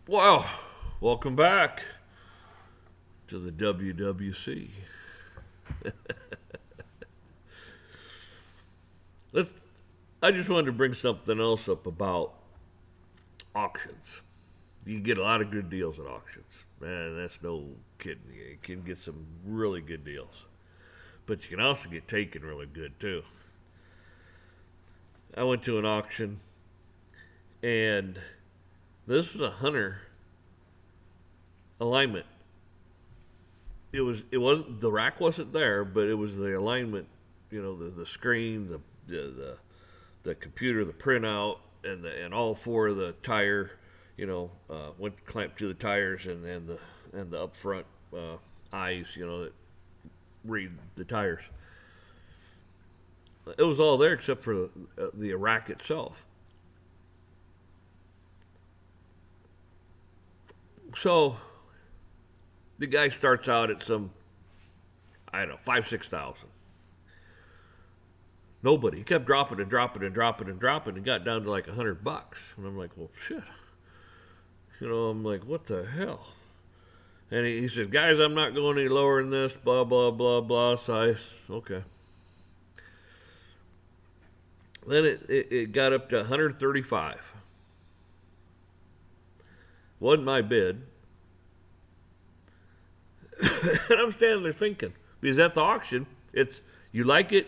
Well, welcome back to the WWC. Let's, I just wanted to bring something else up about auctions. You can get a lot of good deals at auctions. Man, that's no kidding. You can get some really good deals. But you can also get taken really good, too. I went to an auction, and this was a Hunter alignment. It wasn't the rack wasn't there, but it was the alignment, the screen, the computer, the printout, and all four of the tire, went clamped to the tires, and the up front eyes, that read the tires. It was all there except for the rack itself. So the guy starts out at some, I don't know, 5, 6 thousand. Nobody. He kept dropping and dropping and dropping and dropping and got down to like $100. And I'm like, well, shit. I'm like, what the hell? And he said, guys, I'm not going any lower than this, blah, blah, blah, blah. So okay. Then it got up to 135. Wasn't my bid. And I'm standing there thinking, because at the auction, it's you like it,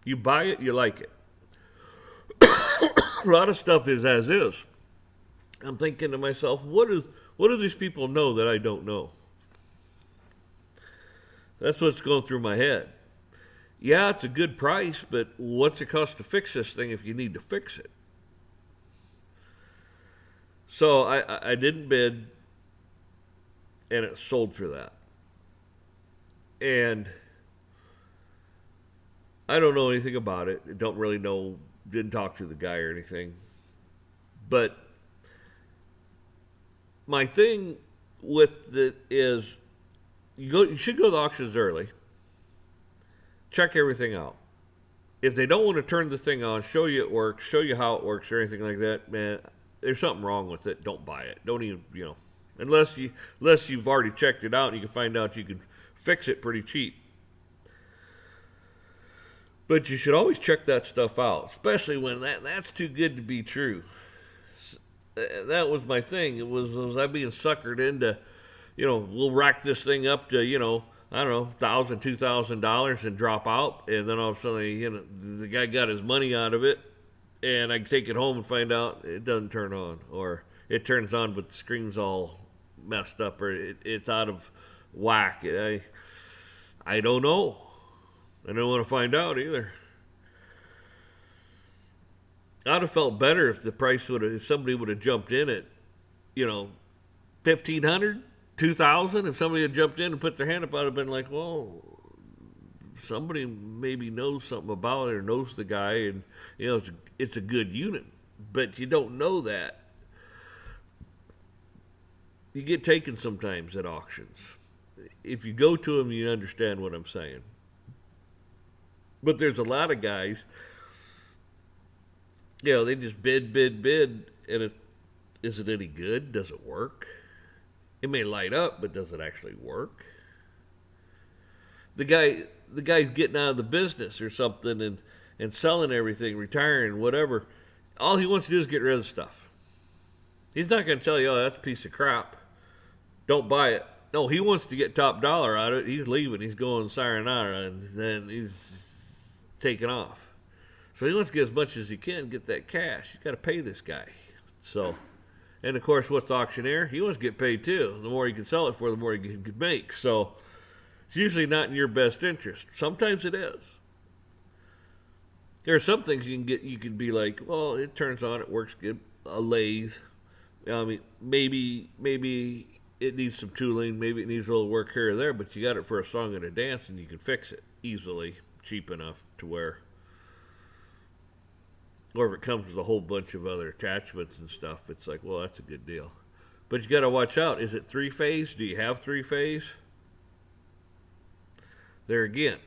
you buy it, you like it. A lot of stuff is as is. I'm thinking to myself, what do these people know that I don't know? That's what's going through my head. Yeah, it's a good price, but what's it cost to fix this thing if you need to fix it? So I didn't bid, and it sold for that. And I don't know anything about it. Don't really know. Didn't talk to the guy or anything. But my thing with it is, you should go to the auctions early. Check everything out. If they don't want to turn the thing on, show you it works, show you how it works, or anything like that, man, there's something wrong with it. Don't buy it. Don't even, unless you've already checked it out and you can find out you can fix it pretty cheap. But you should always check that stuff out, especially when that's too good to be true. That was my thing. Was I being suckered into, we'll rack this thing up to, I don't know, $1,000, $2,000 and drop out, and then all of a sudden, the guy got his money out of it, and I take it home and find out it doesn't turn on, or it turns on but the screen's all messed up, or it's out of whack. I don't know. I don't want to find out either. I'd have felt better if if somebody would have jumped in at, 1,500, 2,000. If somebody had jumped in and put their hand up, I'd have been like, well, somebody maybe knows something about it or knows the guy, and it's a good unit. But you don't know that. You get taken sometimes at auctions. If you go to them, you understand what I'm saying. But there's a lot of guys, they just bid, bid, bid, and is it any good? Does it work? It may light up, but does it actually work? The guy's getting out of the business or something and selling everything, retiring, whatever. All he wants to do is get rid of the stuff. He's not going to tell you, oh, that's a piece of crap. Don't buy it. No, he wants to get top dollar out of it. He's leaving. He's going sayonara, and then he's taking off. So he wants to get as much as he can, get that cash. He's got to pay this guy. So, and of course, what's the auctioneer? He wants to get paid too. The more he can sell it for, the more he can make. So it's usually not in your best interest. Sometimes it is. There are some things you can get. You can be like, well, it turns on, it works good. A lathe. I mean, maybe it needs some tooling. Maybe it needs a little work here or there. But you got it for a song and a dance, and you can fix it easily, cheap enough to where. Or if it comes with a whole bunch of other attachments and stuff, it's like, well, that's a good deal. But you got to watch out. Is it three phase? Do you have three phase? There again,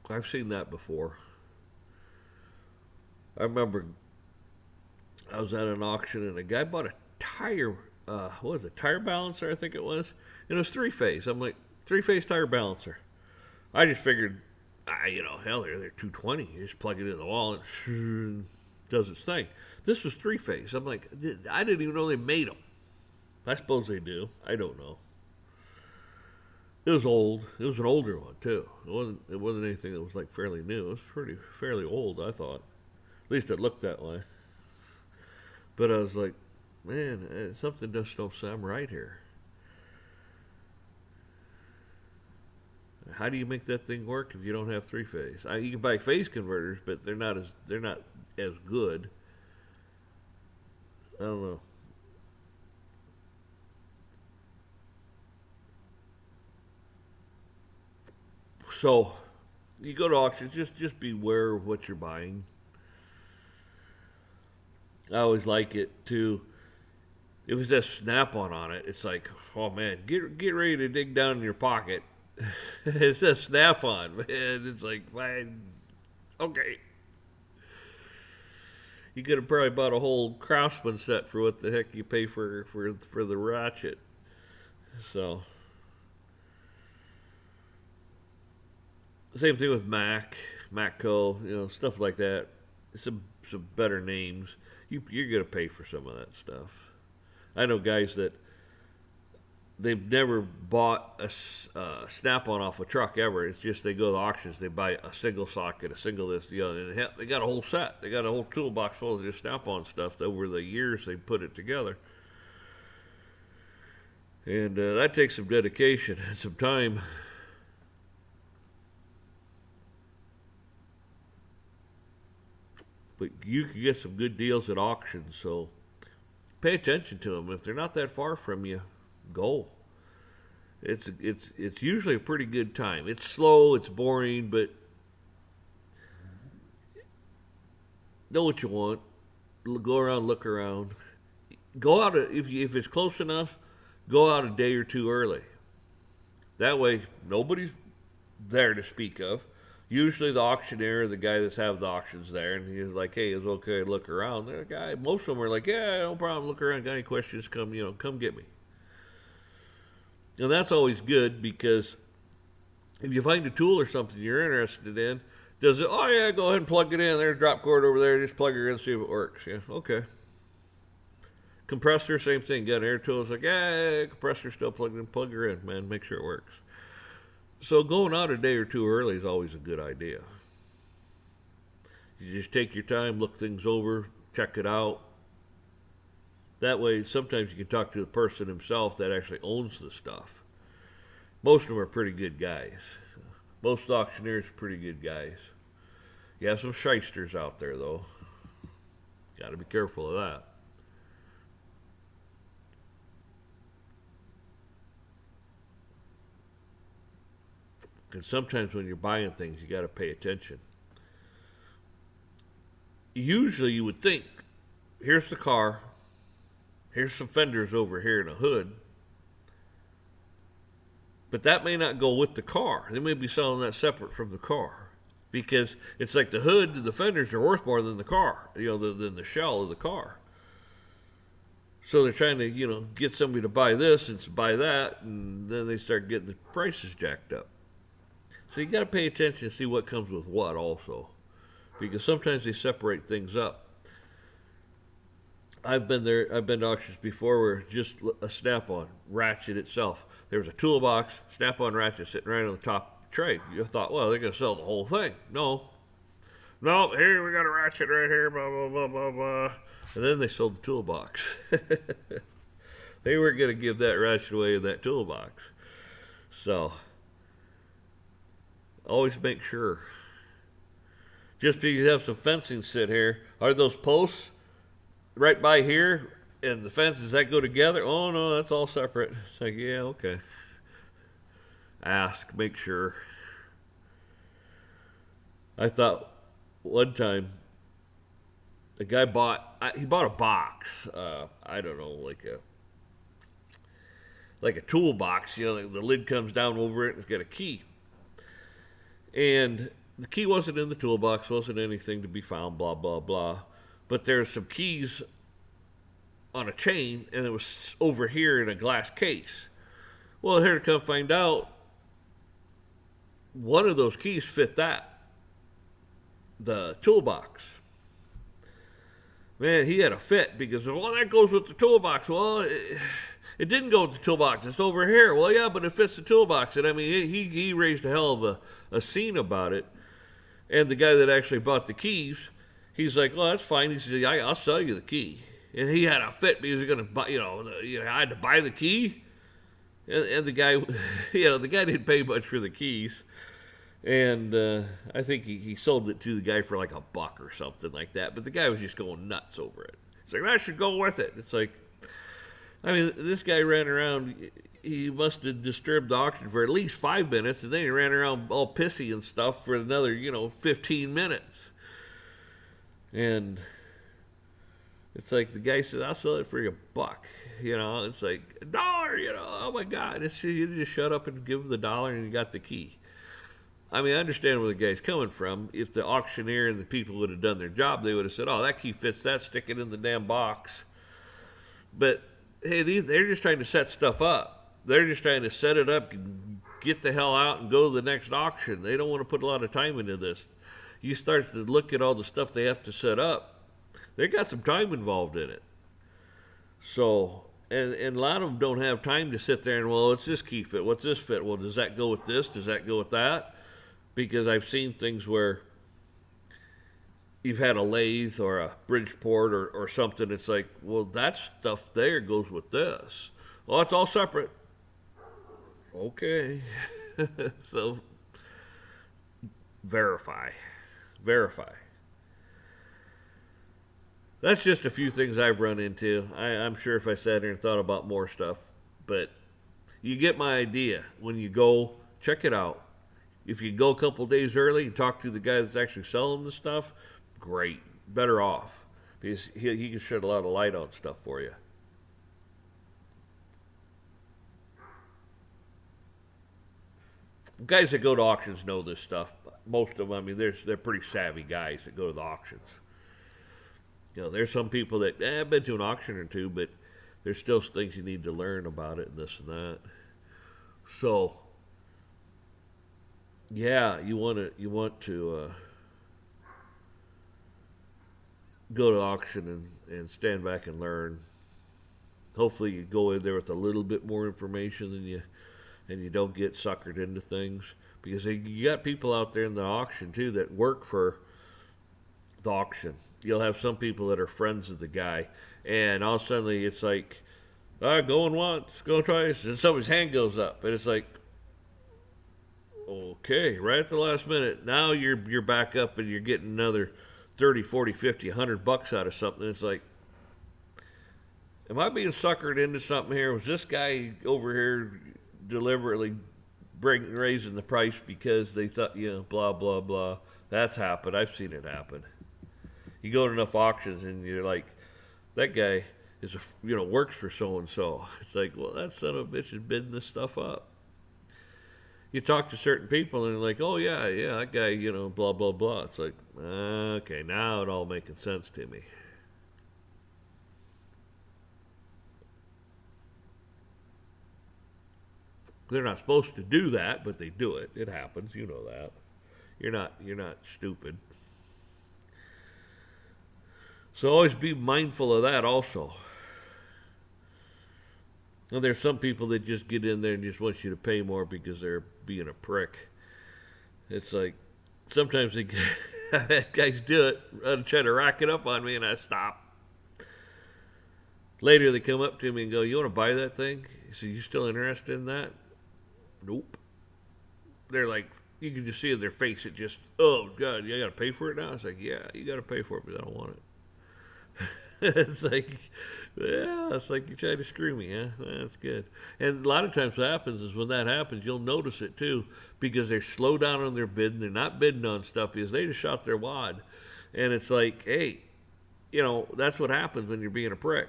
I've seen that before. I remember I was at an auction and a guy bought a tire, what was it, tire balancer, I think it was. And it was three phase. I'm like, three phase tire balancer. I just figured, hell, they're 220. You just plug it in the wall and does its thing. This was three phase. I'm like, I didn't even know they made them. I suppose they do. I don't know. It was old. It was an older one too. It wasn't anything that was like fairly new. It was fairly old, I thought. At least it looked that way. But I was like, man, something just don't sound right here. How do you make that thing work if you don't have three phase? You can buy phase converters, but they're not as good. I don't know. So you go to auctions, just beware of what you're buying. I always like it too. If it's that Snap-on it, it's like, oh man, get ready to dig down in your pocket. It says Snap-on, man. It's like, man, okay. You could have probably bought a whole Craftsman set for what the heck you pay for the ratchet. So same thing with Macco, stuff like that. Some better names. You're gonna pay for some of that stuff. I know guys that they've never bought a Snap-on off a truck ever. It's just they go to the auctions, they buy a single socket, a single this, and they got a whole set. They got a whole toolbox full of just Snap-on stuff. Over the years, they put it together, and that takes some dedication and some time. But you can get some good deals at auctions, so pay attention to them. If they're not that far from you, go. It's usually a pretty good time. It's slow, it's boring, but know what you want. Go around, look around. Go out if it's close enough. Go out a day or two early. That way, nobody's there to speak of. Usually, the auctioneer, the guy that's have the auctions there, and he's like, "Hey, it's okay to look around." The guy, most of them are like, "Yeah, no problem. Look around. Got any questions? Come get me." And that's always good because if you find a tool or something you're interested in, does it? Oh yeah, go ahead and plug it in. There's a drop cord over there. Just plug it in, see if it works. Yeah, okay. Compressor, same thing. Got an air tool. It's like, yeah, compressor still plugged in. Plug her in, man. Make sure it works. So going out a day or two early is always a good idea. You just take your time, look things over, check it out. That way, sometimes you can talk to the person himself that actually owns the stuff. Most of them are pretty good guys. Most auctioneers are pretty good guys. You have some shysters out there, though. Got to be careful of that. Because sometimes when you're buying things, you got to pay attention. Usually, you would think, here's the car, here's some fenders over here in a hood, but that may not go with the car. They may be selling that separate from the car because it's like the hood and the fenders are worth more than the car, than the shell of the car. So they're trying to, get somebody to buy this and to buy that, and then they start getting the prices jacked up. So you got to pay attention to see what comes with what also, because sometimes they separate things up. I've been there. I've been to auctions before where just a Snap-on ratchet itself. There was a toolbox, Snap-on ratchet sitting right on the top tray. You thought, well, they're going to sell the whole thing. No, no. Here we got a ratchet right here. Blah blah blah blah blah. And then they sold the toolbox. They weren't going to give that ratchet away in that toolbox. So always make sure. Just because you have some fencing sit here, are those posts right by here and the fences that go together? Oh no, that's all separate. It's like, yeah, okay. Ask, make sure. I thought one time the guy he bought a box. I don't know, like a toolbox. The lid comes down over it and it's got a key. And the key wasn't in the toolbox, wasn't anything to be found, blah, blah, blah. But there's some keys on a chain, and it was over here in a glass case. Well, here to come find out, one of those keys fit the toolbox. Man, he had a fit because, well, that goes with the toolbox. Well, it didn't go with the toolbox. It's over here. Well, yeah, but it fits the toolbox. And I mean, he raised a hell of a scene about it. And the guy that actually bought the keys, he's like, well, that's fine. He said, I'll sell you the key. And he had a fit because he's going to buy, I had to buy the key. And the guy, the guy didn't pay much for the keys. And I think he sold it to the guy for like $1 or something like that. But the guy was just going nuts over it. It's like, I should go with it. It's like, I mean, this guy ran around. He must have disturbed the auction for at least 5 minutes, and then he ran around all pissy and stuff for another, 15 minutes. And it's like the guy says, I'll sell it for you $1. It's like $1. Oh my God! You just shut up and give him the $1, and you got the key. I mean, I understand where the guy's coming from. If the auctioneer and the people would have done their job, they would have said, "Oh, that key fits that. Stick it in the damn box." But hey, they're just trying to set stuff up. They're just trying to set it up, get the hell out, and go to the next auction. They don't want to put a lot of time into this. You start to look at all the stuff they have to set up. They got some time involved in it. So, and a lot of them don't have time to sit there and, well, what's this key fit? What's this fit? Well, does that go with this? Does that go with that? Because I've seen things where you've had a lathe or a Bridgeport or something. It's like, well, that stuff there goes with this. Well, it's all separate. Okay. So, verify. That's just a few things I've run into. I'm sure if I sat here and thought about more stuff, but you get my idea. When you go, check it out. If you go a couple days early and talk to the guy that's actually selling the stuff, great. Better off. Because he can shed a lot of light on stuff for you. Guys that go to auctions know this stuff. Most of them, I mean, they're pretty savvy guys that go to the auctions. There's some people that, I've been to an auction or two, but there's still things you need to learn about it and this and that. So, yeah, you want to go to auction and stand back and learn. Hopefully, you go in there with a little bit more information than you don't get suckered into things, because you got people out there in the auction too that work for the auction. You'll have some people that are friends of the guy, and all of a sudden it's like, going once, going twice, and somebody's hand goes up, and it's like, okay, right at the last minute, now you're back up and you're getting another 30, 40, 50, $100 out of something. It's like, am I being suckered into something here? Was this guy over here deliberately raising the price because they thought, blah, blah, blah. That's happened. I've seen it happen. You go to enough auctions and you're like, that guy is works for so and so. It's like, well, that son of a bitch is bidding this stuff up. You talk to certain people and they're like, oh yeah, that guy, blah blah blah. It's like, okay, now it all making sense to me. They're not supposed to do that, but they do it. It happens, you know that. You're not stupid. So always be mindful of that also. And there's some people that just get in there and just want you to pay more because they're being a prick. It's like, sometimes they I've had guys do it and try to rack it up on me, and I stop. Later they come up to me and go, you want to buy that thing? So you still interested in that? Nope. They're like, you can just see in their face, it just, oh God, you got to pay for it now? It's like, yeah, you got to pay for it, but I don't want it. It's like, yeah, it's like you're trying to screw me, huh? That's good. And a lot of times what happens is when that happens, you'll notice it too, because they slow down on their bidding. They're not bidding on stuff because they just shot their wad. And it's like, hey, that's what happens when you're being a prick.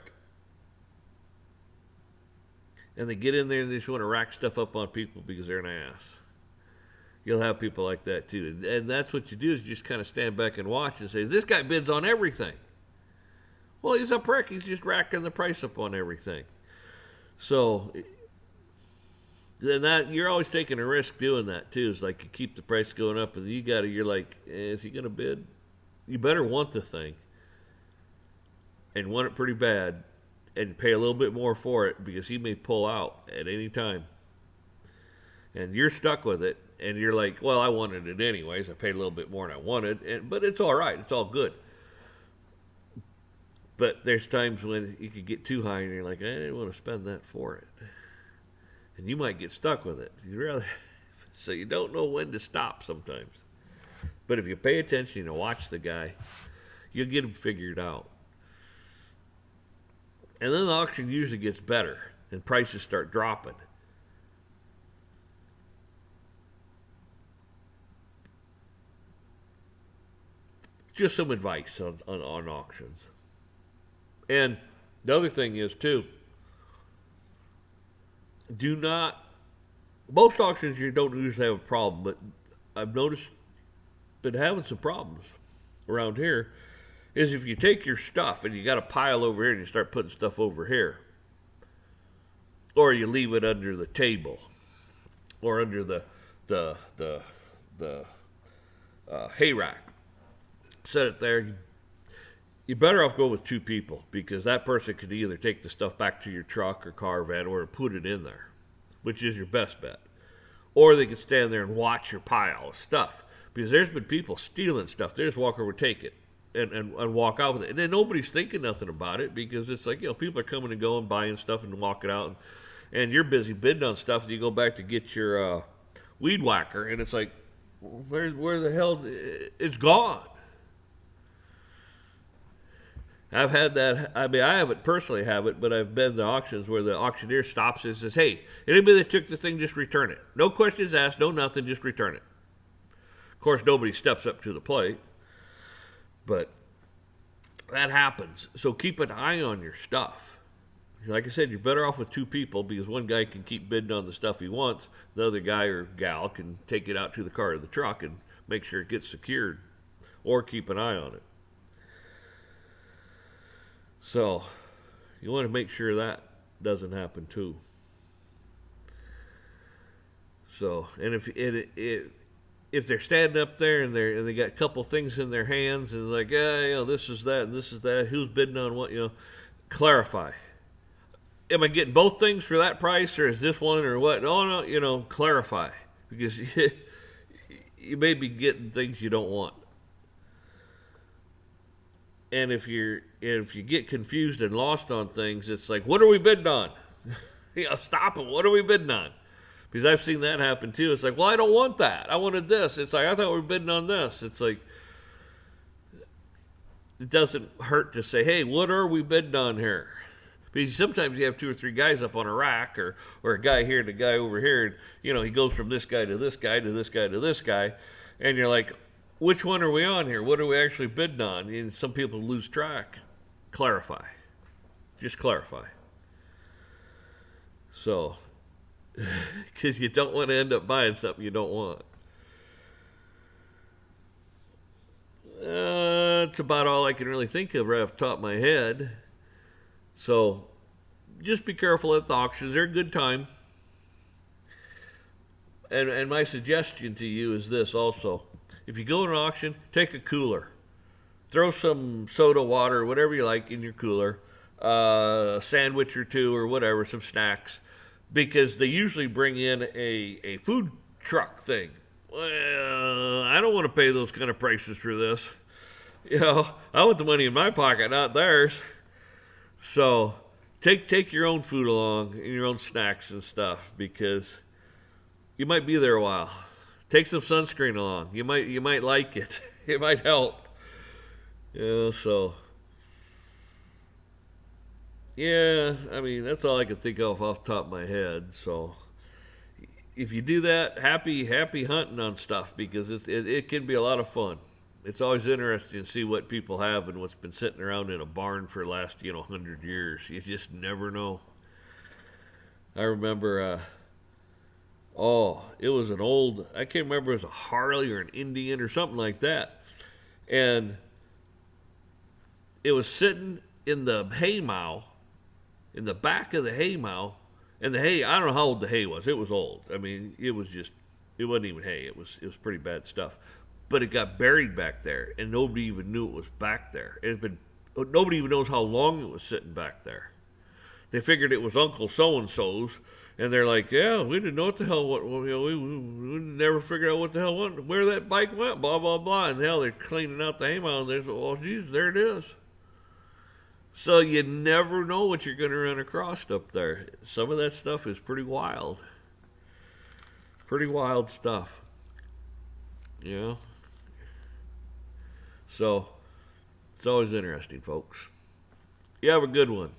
And they get in there and they just want to rack stuff up on people because they're an ass. You'll have people like that too, and that's what you do is you just kind of stand back and watch and say, "This guy bids on everything." Well, he's a prick. He's just racking the price up on everything. So then that you're always taking a risk doing that too. It's like you keep the price going up, and you're like, is he gonna bid? You better want the thing and want it pretty bad, and pay a little bit more for it because he may pull out at any time, and you're stuck with it. And you're like, well, I wanted it anyways. I paid a little bit more than I wanted, but it's all right. It's all good. But there's times when you could get too high, and you're like, I didn't want to spend that for it, and you might get stuck with it. You rather, so you don't know when to stop sometimes. But if you pay attention and watch the guy, you'll get him figured out. And then the auction usually gets better, and prices start dropping. Just some advice on auctions. And the other thing is, too, do not, most auctions you don't usually have a problem, but I've noticed, been having some problems around here, is if you take your stuff and you got a pile over here and you start putting stuff over here, or you leave it under the table, or under the hay rack, set it there. You're better off go with two people because that person could either take the stuff back to your truck or car van or put it in there, which is your best bet. Or they could stand there and watch your pile of stuff because there's been people stealing stuff. They just walk over, take it, and walk out with it. And then nobody's thinking nothing about it because it's like, people are coming and going, buying stuff and walking out. And you're busy bidding on stuff and you go back to get your weed whacker and it's like, where the hell, it's gone. I've had that. I mean, I haven't personally have it, but I've been to auctions where the auctioneer stops and says, "Hey, anybody that took the thing, just return it. No questions asked, no nothing, just return it." Of course, nobody steps up to the plate, but that happens. So keep an eye on your stuff. Like I said, you're better off with two people because one guy can keep bidding on the stuff he wants. The other guy or gal can take it out to the car or the truck and make sure it gets secured, or keep an eye on it. So, you want to make sure that doesn't happen too. So, and if they're standing up there and they got a couple things in their hands and like, this is that and this is that, who's bidding on what, clarify. Am I getting both things for that price, or is this one or what? No, clarify because you may be getting things you don't want. And if you get confused and lost on things, it's like, what are we bidding on? Stop it. What are we bidding on? Because I've seen that happen too. It's like, well, I don't want that. I wanted this. It's like, I thought we were bidding on this. It's like, it doesn't hurt to say, hey, what are we bidding on here? Because sometimes you have two or three guys up on a rack, or a guy here and a guy over here, and he goes from this guy to this guy to this guy to this guy, and you're like, which one are we on here? What are we actually bidding on? And some people lose track. Clarify. Just clarify. So, because you don't want to end up buying something you don't want. That's about all I can really think of right off the top of my head. So, just be careful at the auctions. They're a good time. And my suggestion to you is this also. If you go to an auction, take a cooler. Throw some soda, water, whatever you like in your cooler. A sandwich or two or whatever, some snacks. Because they usually bring in a food truck thing. Well, I don't want to pay those kind of prices for this. I want the money in my pocket, not theirs. So take your own food along and your own snacks and stuff because you might be there a while. Take some sunscreen along. You might like it. It might help. So yeah, I mean that's all I can think of off the top of my head. So if you do that, happy hunting on stuff because it can be a lot of fun. It's always interesting to see what people have and what's been sitting around in a barn for the last 100 years. You just never know. I remember Oh, it was an old, I can't remember if it was a Harley or an Indian or something like that. And it was sitting in the hay mow, in the back of the hay mow. And the hay, I don't know how old the hay was. It was old. I mean, it was just, it wasn't even hay. It was pretty bad stuff. But it got buried back there, and nobody even knew it was back there. It had been, nobody even knows how long it was sitting back there. They figured it was Uncle So and So's, and they're like, "Yeah, we didn't know what the hell. What we never figured out what the hell went, where that bike went. Blah blah blah." And hell, they're cleaning out the hay mound. And there's, oh, geez, there it is. So you never know what you're going to run across up there. Some of that stuff is pretty wild. Pretty wild stuff. You know? So, it's always interesting, folks. You have a good one.